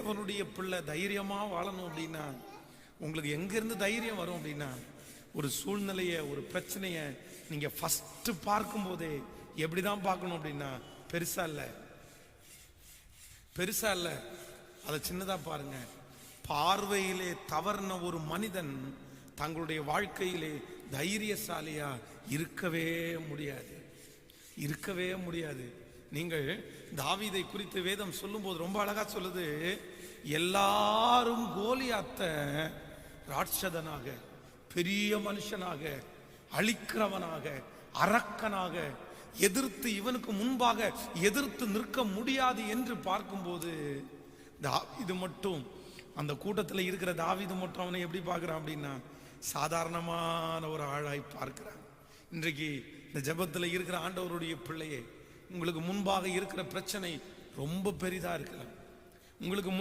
தேவனுடைய பிள்ளை தைரியமா வாழணும் அப்படின்னா உங்களுக்கு எங்கிருந்து தைரியம் வரும் அப்படின்னா, ஒரு சூழ்நிலைய, ஒரு பிரச்சனைய நீங்க ஃபர்ஸ்ட் பார்க்கும் போதே எப்படிதான் பார்க்கணும் அப்படின்னா, பெருசா இல்ல, பெருசா இல்ல, அதை சின்னதா பாருங்க. பார்வையிலே தவறின ஒரு மனிதன் தங்களுடைய வாழ்க்கையிலே தைரியசாலியா இருக்கவே முடியாது, இருக்கவே முடியாது. நீங்கள் தாவீதை குறித்து வேதம் சொல்லும் போது ரொம்ப அழகா சொல்லுது. எல்லாரும் கோலியாத்த ராட்சதனாக, பெரிய மனுஷனாக, அழிக்கிறவனாக, அரக்கனாக எதிர்த்து, இவனுக்கு முன்பாக எதிர்த்து நிற்க முடியாது என்று பார்க்கும்போது, தாவீது மட்டும், அந்த கூட்டத்தில் இருக்கிற தாவீது மட்டும் அவனை எப்படி பார்க்கிறான் அப்படின்னா, சாதாரணமான ஒரு ஆளாய் பார்க்கிறான். இன்றைக்கு இந்த ஜெபத்தில் இருக்கிற ஆண்டவருடைய பிள்ளையே, உங்களுக்கு முன்பாக இருக்கிற பிரச்சனை ரொம்ப பெரிதா இருக்கலாம். உங்களுக்கு